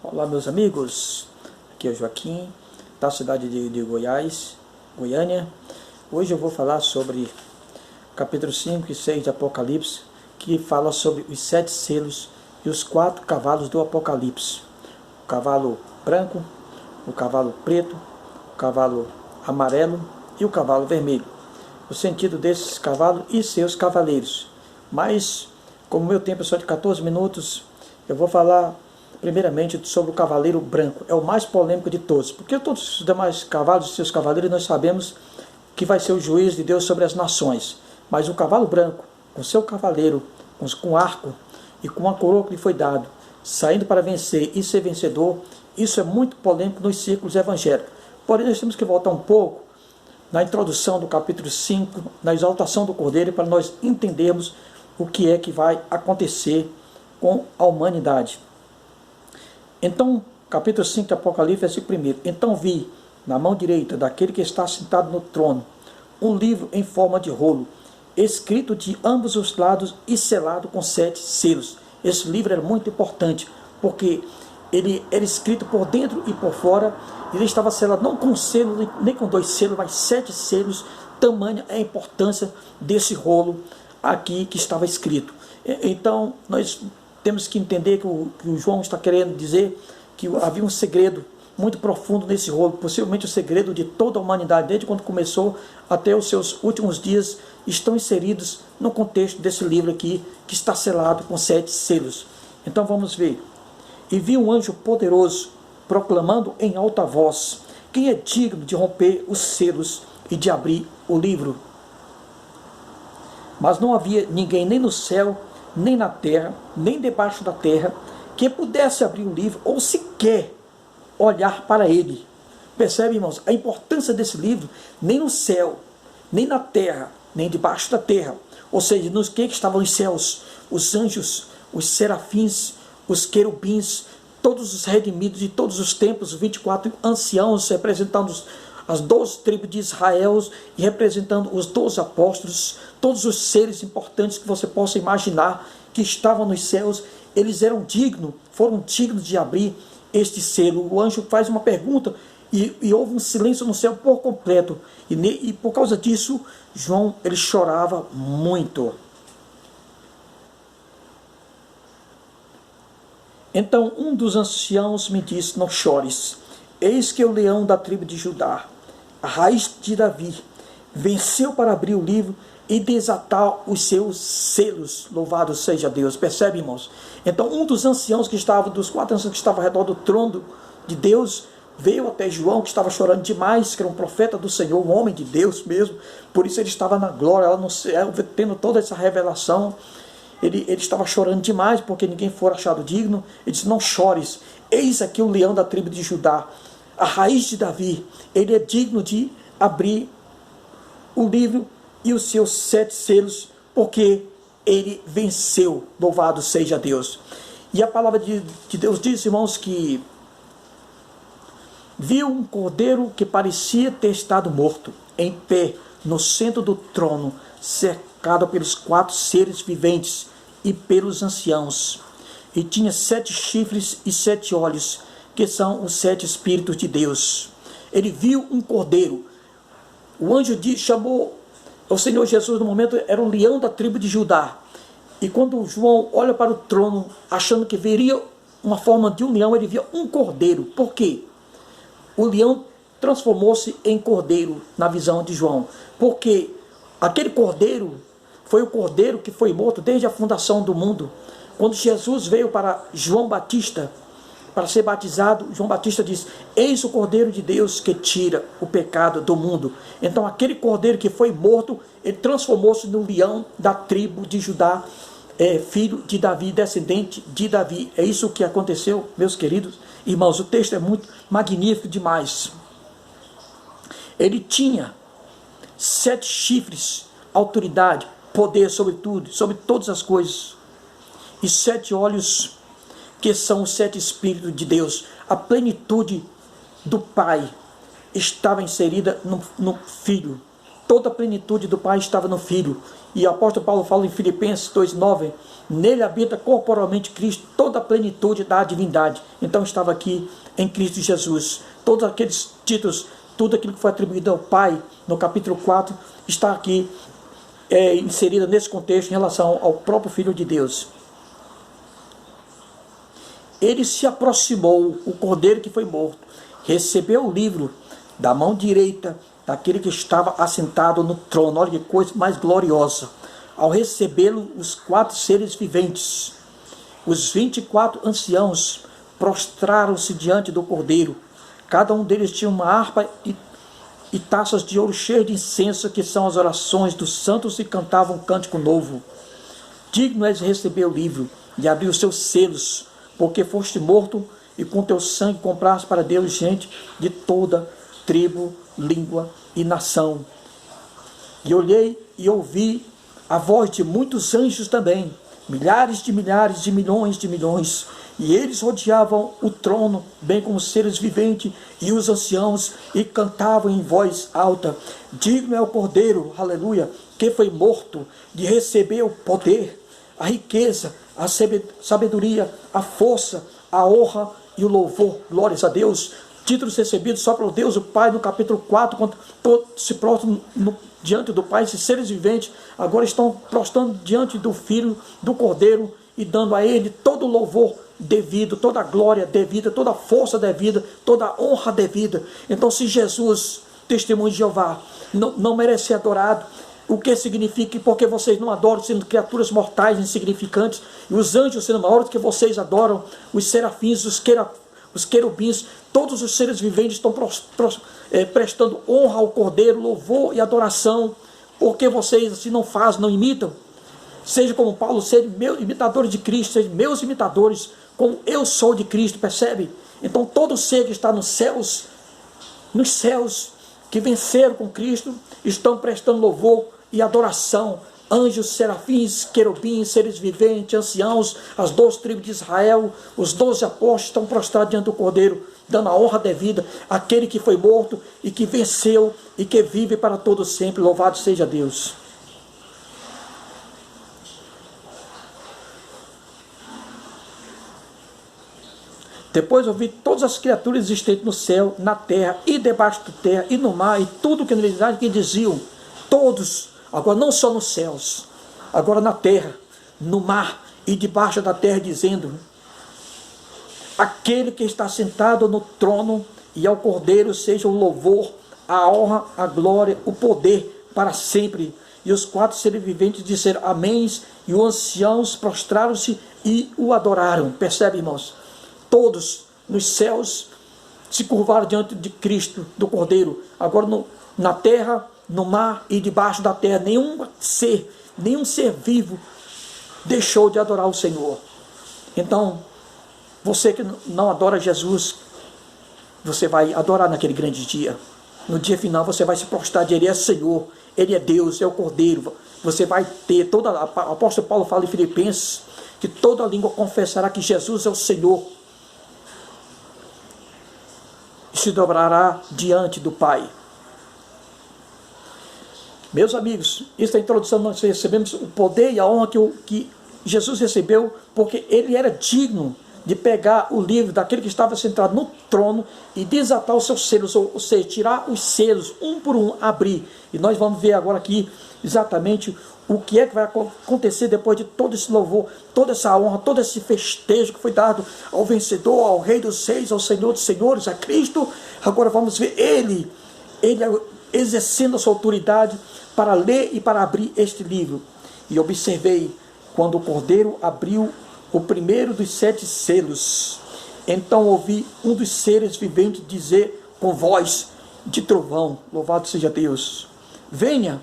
Olá, meus amigos, aqui é o Joaquim, da cidade de Goiás, Goiânia. Hoje eu vou falar sobre capítulo 5 e 6 de Apocalipse, que fala sobre os 7 selos e os 4 cavalos do Apocalipse. O cavalo branco, o cavalo preto, o cavalo amarelo e o cavalo vermelho. O sentido desses cavalos e seus cavaleiros. Mas, como meu tempo é só de 14 minutos, eu vou falar primeiramente sobre o cavaleiro branco. É o mais polêmico de todos, porque todos os demais cavalos e seus cavaleiros nós sabemos que vai ser o juiz de Deus sobre as nações. Mas o cavalo branco, com seu cavaleiro, com arco e com a coroa que lhe foi dado, saindo para vencer e ser vencedor, isso é muito polêmico nos círculos evangélicos. Porém, nós temos que voltar um pouco na introdução do capítulo 5, na exaltação do Cordeiro, para nós entendermos o que é que vai acontecer com a humanidade. Então, capítulo 5 de Apocalipse, versículo 1. Então vi, na mão direita daquele que está sentado no trono, um livro em forma de rolo, escrito de ambos os lados e selado com 7 selos. Esse livro é muito importante, porque ele era escrito por dentro e por fora. Ele estava selado não com um selo, nem com 2 selos, mas 7 selos. Tamanha é a importância desse rolo aqui que estava escrito. Então, nós temos que entender que o João está querendo dizer que havia um segredo muito profundo nesse rolo, possivelmente o segredo de toda a humanidade, desde quando começou até os seus últimos dias, estão inseridos no contexto desse livro aqui, que está selado com 7 selos. Então vamos ver. E vi um anjo poderoso, proclamando em alta voz: quem é digno de romper os selos e de abrir o livro? Mas não havia ninguém nem no céu, nem na terra, nem debaixo da terra, que pudesse abrir o livro, ou sequer olhar para ele. Percebe, irmãos, a importância desse livro? Nem no céu, nem na terra, nem debaixo da terra. Ou seja, nos que estavam os céus, os anjos, os serafins, os querubins, todos os redimidos de todos os tempos, 24 anciãos representando as 12 tribos de Israel e representando os 12 apóstolos, todos os seres importantes que você possa imaginar que estavam nos céus, eles foram dignos de abrir este selo. O anjo faz uma pergunta e houve um silêncio no céu por completo. E por causa disso, João ele chorava muito. Então um dos anciãos me disse: não chores, eis que o leão da tribo de Judá, a raiz de Davi, venceu para abrir o livro e desatar os seus selos. Louvado seja Deus. Percebe, irmãos? Então um dos anciãos dos 4 anciãos que estavam ao redor do trono de Deus, veio até João, que estava chorando demais, que era um profeta do Senhor, um homem de Deus mesmo. Por isso ele estava na glória, no céu, tendo toda essa revelação. Ele estava chorando demais, porque ninguém fora achado digno. Ele disse: não chores, eis aqui o leão da tribo de Judá, a raiz de Davi. Ele é digno de abrir o livro e os seus 7 selos, porque ele venceu. Louvado seja Deus. E a palavra de Deus diz, irmãos, que viu um cordeiro que parecia ter estado morto, em pé no centro do trono, cercado pelos 4 seres viventes e pelos anciãos. E tinha 7 chifres e 7 olhos, que são os 7 Espíritos de Deus. Ele viu um cordeiro. O anjo chamou o Senhor Jesus, no momento, era um leão da tribo de Judá. E quando João olha para o trono, achando que veria uma forma de um leão, ele via um cordeiro. Por quê? O leão transformou-se em cordeiro na visão de João. Porque aquele cordeiro foi o cordeiro que foi morto desde a fundação do mundo. Quando Jesus veio para João Batista para ser batizado, João Batista diz: eis o Cordeiro de Deus que tira o pecado do mundo. Então aquele cordeiro que foi morto, ele transformou-se no leão da tribo de Judá, filho de Davi, descendente de Davi. É isso que aconteceu, meus queridos irmãos. O texto é muito magnífico demais. Ele tinha 7 chifres, autoridade, poder sobre tudo, sobre todas as coisas, e 7 olhos, que são os 7 Espíritos de Deus. A plenitude do Pai estava inserida no Filho. toda a plenitude do Pai estava no Filho. E o apóstolo Paulo fala em Filipenses 2,9, nele habita corporalmente Cristo, toda a plenitude da divindade. Então estava aqui em Cristo Jesus. Todos aqueles títulos, tudo aquilo que foi atribuído ao Pai, no capítulo 4, está aqui inserida nesse contexto em relação ao próprio Filho de Deus. Ele se aproximou, o cordeiro que foi morto, recebeu o livro da mão direita daquele que estava assentado no trono. Olha que coisa mais gloriosa. Ao recebê-lo, os 4 seres viventes, os 24 anciãos, prostraram-se diante do cordeiro. Cada um deles tinha uma harpa e taças de ouro cheias de incenso, que são as orações dos santos, e cantavam um cântico novo. Digno és de receber o livro e abrir os seus selos, porque foste morto e com teu sangue compraste para Deus gente de toda tribo, língua e nação. E olhei e ouvi a voz de muitos anjos também, milhares, de milhões de milhões, e eles rodeavam o trono, bem como os seres viventes e os anciãos, e cantavam em voz alta: digno é o Cordeiro, aleluia, que foi morto, de receber o poder, a riqueza, a sabedoria, a força, a honra e o louvor. Glórias a Deus. Títulos recebidos só para Deus o Pai no capítulo 4, quando todos se prostram diante do Pai, esses seres viventes agora estão prostrando diante do Filho, do Cordeiro, e dando a Ele todo o louvor devido, toda a glória devida, toda a força devida, toda a honra devida. Então, se Jesus, testemunho de Jeová, não merece ser adorado, o que significa? Porque vocês não adoram, sendo criaturas mortais, insignificantes, e os anjos sendo maiores que vocês adoram, os serafins, os querubins, todos os seres viventes estão prestando honra ao Cordeiro, louvor e adoração. Porque vocês assim não fazem, não imitam? Seja como Paulo, sejam meus imitadores de Cristo, sejam meus imitadores, como eu sou de Cristo, percebe? Então todo ser que está nos céus, que venceram com Cristo, estão prestando louvor e adoração. Anjos, serafins, querubins, seres viventes, anciãos, as 12 tribos de Israel, os 12 apóstolos estão prostrados diante do Cordeiro, dando a honra devida àquele que foi morto e que venceu e que vive para todo sempre. Louvado seja Deus. Depois ouvi todas as criaturas existentes no céu, na terra e debaixo da terra e no mar, e tudo que neles há, que diziam, todos, agora não só nos céus, agora na terra, no mar e debaixo da terra, dizendo: aquele que está sentado no trono e ao Cordeiro seja o louvor, a honra, a glória, o poder para sempre. E os 4 seres viventes disseram amém, e os anciãos prostraram-se e o adoraram. Percebe, irmãos? Todos nos céus se curvaram diante de Cristo, do Cordeiro. Agora na terra, no mar e debaixo da terra, nenhum ser vivo deixou de adorar o Senhor. Então, você que não adora Jesus, você vai adorar naquele grande dia. No dia final você vai se prostrar de Ele é Senhor, Ele é Deus, é o Cordeiro. Você vai ter o apóstolo Paulo fala em Filipenses que toda língua confessará que Jesus é o Senhor, e se dobrará diante do Pai. Meus amigos, isso é a introdução. Nós recebemos o poder e a honra que Jesus recebeu, porque Ele era digno de pegar o livro daquele que estava sentado no trono e desatar os seus selos, ou seja, tirar os selos, um por um, abrir. E nós vamos ver agora aqui exatamente o que é que vai acontecer depois de todo esse louvor, toda essa honra, todo esse festejo que foi dado ao vencedor, ao Rei dos Reis, ao Senhor dos Senhores, a Cristo. Agora vamos ver Ele exercendo a sua autoridade para ler e para abrir este livro. E observei quando o Cordeiro abriu o primeiro dos 7 selos. Então ouvi um dos seres viventes dizer com voz de trovão, louvado seja Deus: venha.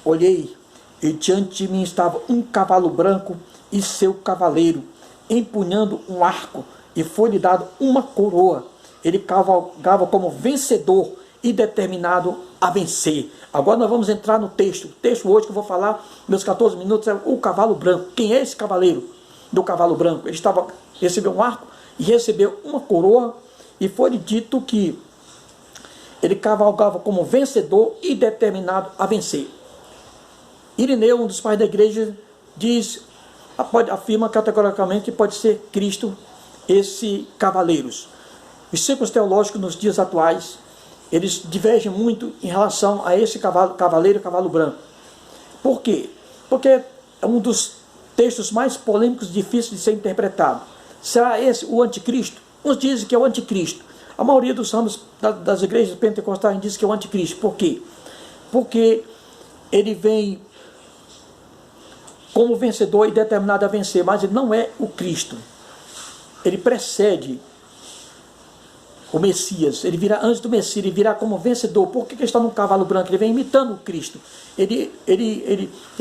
Olhei, e diante de mim estava um cavalo branco e seu cavaleiro, empunhando um arco, e foi-lhe dado uma coroa. Ele cavalgava como vencedor e determinado a vencer. Agora nós vamos entrar no texto. O texto hoje que eu vou falar, meus 14 minutos, é o cavalo branco. Quem é esse cavaleiro do cavalo branco? Ele recebeu um arco e recebeu uma coroa, e foi-lhe dito que ele cavalgava como vencedor e determinado a vencer. Irineu, um dos pais da igreja, afirma categoricamente que pode ser Cristo esse cavaleiros. Os círculos teológicos nos dias atuais, eles divergem muito em relação a esse cavaleiro e cavalo branco. Por quê? Porque é um dos textos mais polêmicos e difíceis de ser interpretado. Será esse o anticristo? Uns dizem que é o anticristo. A maioria dos ramos das igrejas pentecostais diz que é o anticristo. Por quê? Porque ele vem como vencedor e determinado a vencer, mas ele não é o Cristo. Ele precede o Messias, ele virá antes do Messias, ele virá como vencedor. Por que ele está num cavalo branco? Ele vem imitando o Cristo. Ele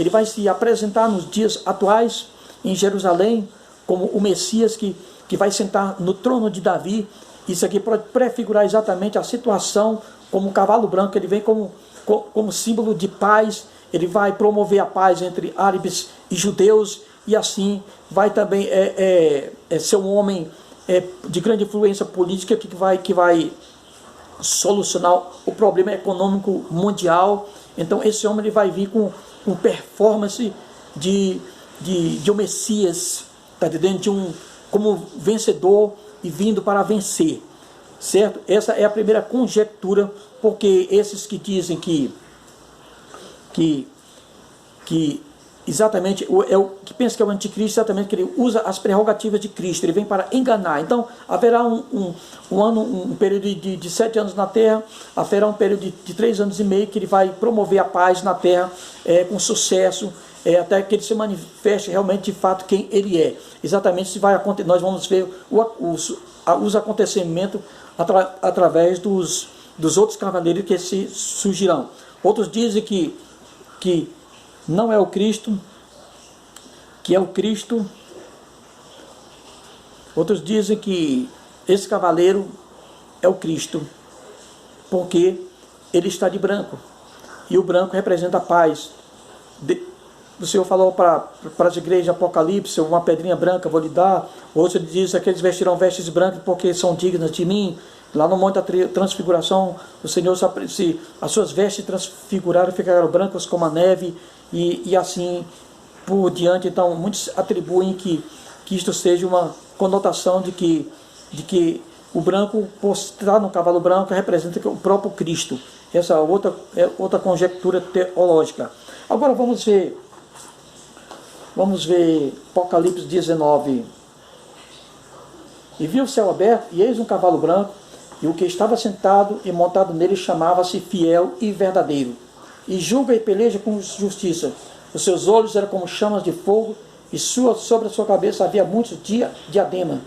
vai se apresentar nos dias atuais em Jerusalém como o Messias que vai sentar no trono de Davi. Isso aqui pode prefigurar exatamente a situação como um cavalo branco. Ele vem como símbolo de paz. Ele vai promover a paz entre árabes e judeus, e assim vai também ser um homem de grande influência política que vai solucionar o problema econômico mundial. Então esse homem ele vai vir com performance de um Messias, tá entendendo? Como vencedor e vindo para vencer, certo? Essa é a primeira conjectura, porque esses que dizem que exatamente que pensa que é o anticristo, exatamente que ele usa as prerrogativas de Cristo, ele vem para enganar. Então haverá um período de 7 anos na terra, haverá um período de 3 anos e meio que ele vai promover a paz na terra com sucesso, até que ele se manifeste realmente de fato quem ele é. Exatamente se vai acontecer, nós vamos ver os acontecimentos através dos outros cavaleiros que se surgirão. Outros dizem que não é o Cristo, que é o Cristo. Outros dizem que esse cavaleiro é o Cristo, porque ele está de branco, e o branco representa a paz. O Senhor falou para as igrejas de Apocalipse: uma pedrinha branca vou lhe dar. Outros dizem que eles vestirão vestes brancas porque são dignas de mim. Lá no Monte da Transfiguração, o Senhor, as suas vestes transfiguraram e ficaram brancas como a neve, e assim por diante. Então muitos atribuem que isto seja uma conotação de que o branco, por estar no cavalo branco, representa o próprio Cristo. Essa é outra conjectura teológica. Agora vamos ver Apocalipse 19. E viu o céu aberto, e eis um cavalo branco, e o que estava sentado e montado nele chamava-se Fiel e Verdadeiro, e julga e peleja com justiça. Os seus olhos eram como chamas de fogo, e sobre a sua cabeça havia muitos diadema,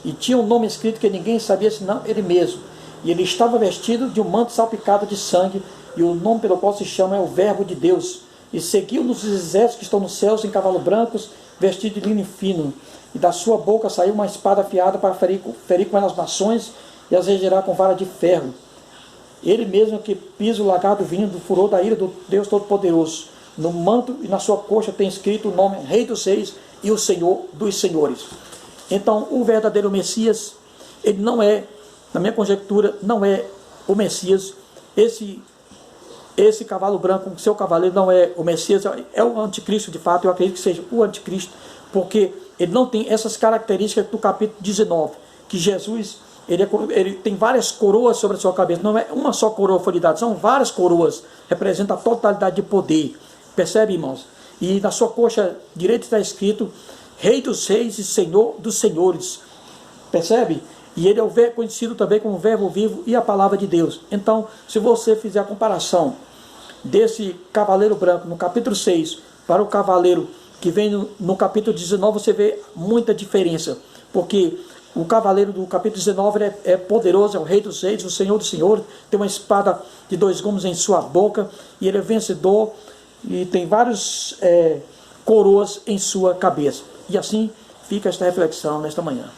e tinha um nome escrito que ninguém sabia senão ele mesmo. E ele estava vestido de um manto salpicado de sangue, e o nome pelo qual se chama é o Verbo de Deus. E seguiu-nos os exércitos que estão nos céus em cavalos brancos, vestidos de linho fino. E da sua boca saiu uma espada afiada para ferir com ela as nações, e as regerá com vara de ferro. Ele mesmo que pisa o lagar do vinho do furor da ira do Deus Todo-Poderoso. No manto e na sua coxa tem escrito o nome Rei dos Reis e o Senhor dos Senhores. Então o verdadeiro Messias, ele não é, na minha conjectura, não é o Messias. Esse cavalo branco, seu cavaleiro, não é o Messias, é o anticristo de fato. Eu acredito que seja o anticristo, porque ele não tem essas características do capítulo 19, que Jesus, ele tem várias coroas sobre a sua cabeça. Não é uma só coroa foi lhe dada, são várias coroas, representa a totalidade de poder. Percebe, irmãos? E na sua coxa direita está escrito Rei dos Reis e Senhor dos Senhores. Percebe? E ele é conhecido também como Verbo vivo e a Palavra de Deus. Então, se você fizer a comparação desse cavaleiro branco no capítulo 6 para o cavaleiro que vem no capítulo 19, você vê muita diferença. Porque o cavaleiro do capítulo 19 é poderoso, é o Rei dos Reis, o Senhor dos Senhores, tem uma espada de 2 gumes em sua boca, e ele é vencedor, e tem vários coroas em sua cabeça. E assim fica esta reflexão nesta manhã.